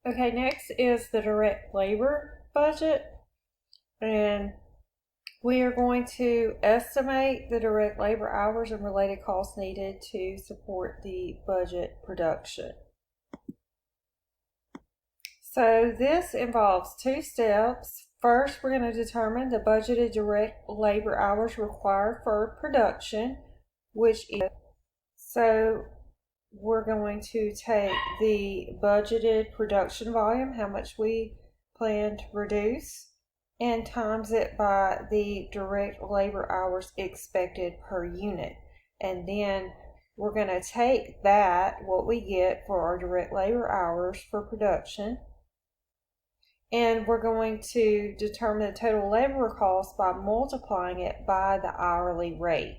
Okay, next is the direct labor budget, and we are going to estimate the direct labor hours and related costs needed to support the budget production. So this involves two steps. First, we're going to determine the budgeted direct labor hours required for production, which is, so we're going to take the budgeted production volume, how much we plan to produce, and times it by the direct labor hours expected per unit. And then we're going to take that, what we get for our direct labor hours for production, and we're going to determine the total labor cost by multiplying it by the hourly rate.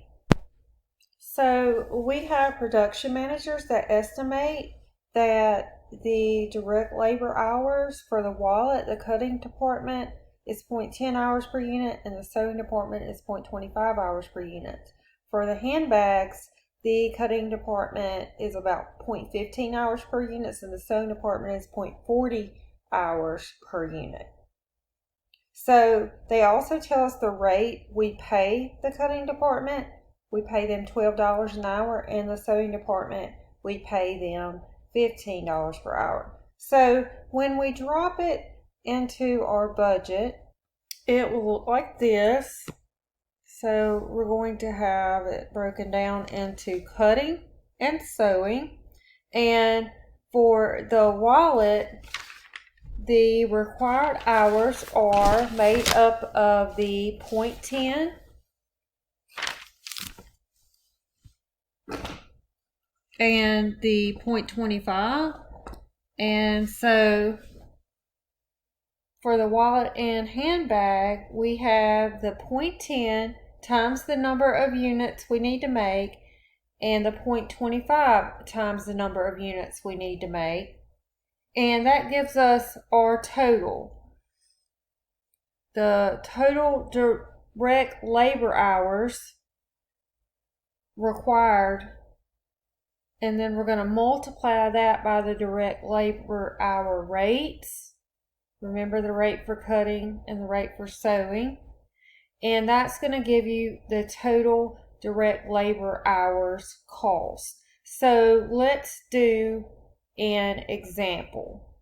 So we have production managers that estimate that the direct labor hours for the wallet, the cutting department, is 0.10 hours per unit, and the sewing department is 0.25 hours per unit. For the handbags, the cutting department is about 0.15 hours per unit, and the sewing department is 0.40 hours per unit. So they also tell us the rate we pay the cutting department. We pay them $12 an hour, and the sewing department, we pay them $15 per hour. So when we drop it into our budget, it will look like this. So we're going to have it broken down into cutting and sewing. And for the wallet, the required hours are made up of the 0.10 and the 0.25. And so for the wallet and handbag, we have the 0.10 times the number of units we need to make, and the 0.25 times the number of units we need to make. And that gives us our total. The total direct labor hours required, and then we're going to multiply that by the direct labor hour rates. Remember the rate for cutting and the rate for sewing. And that's going to give you the total direct labor hours cost. So let's do an example.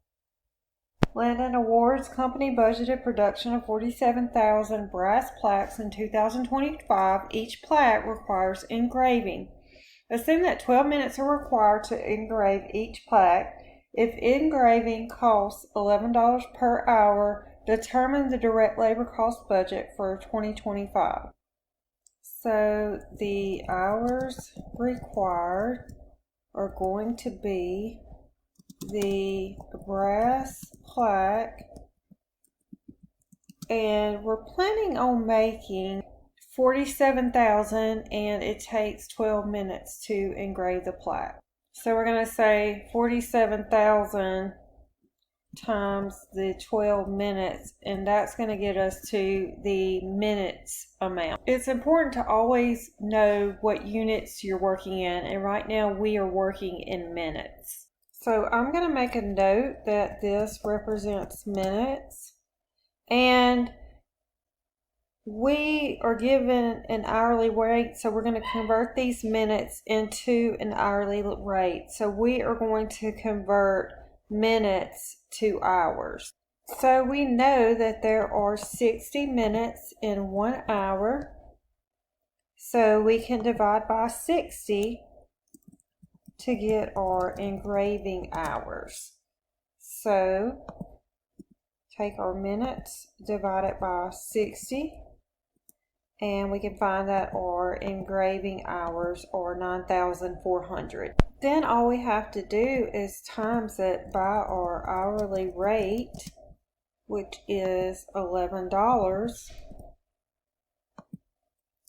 Landon Awards Company budgeted production of 47,000 brass plaques in 2025. Each plaque requires engraving. Assume that 12 minutes are required to engrave each plaque. If engraving costs $11 per hour, determine the direct labor cost budget for 2025. So the hours required are going to be the brass plaque, and we're planning on making 47,000, and it takes 12 minutes to engrave the plaque. So we're going to say 47,000 times the 12 minutes, and that's going to get us to the minutes amount. It's important to always know what units you're working in, and right now we are working in minutes. So I'm going to make a note that this represents minutes, and we are given an hourly rate, so we're going to convert these minutes into an hourly rate. So we are going to convert minutes to hours. So we know that there are 60 minutes in 1 hour. So we can divide by 60 to get our engraving hours. So take our minutes, divide it by 60. And we can find that our engraving hours are 9,400. Then all we have to do is times it by our hourly rate, which is $11.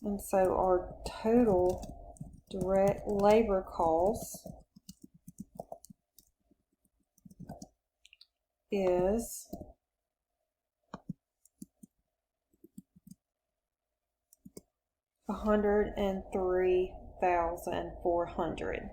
And so our total direct labor cost is $103,400.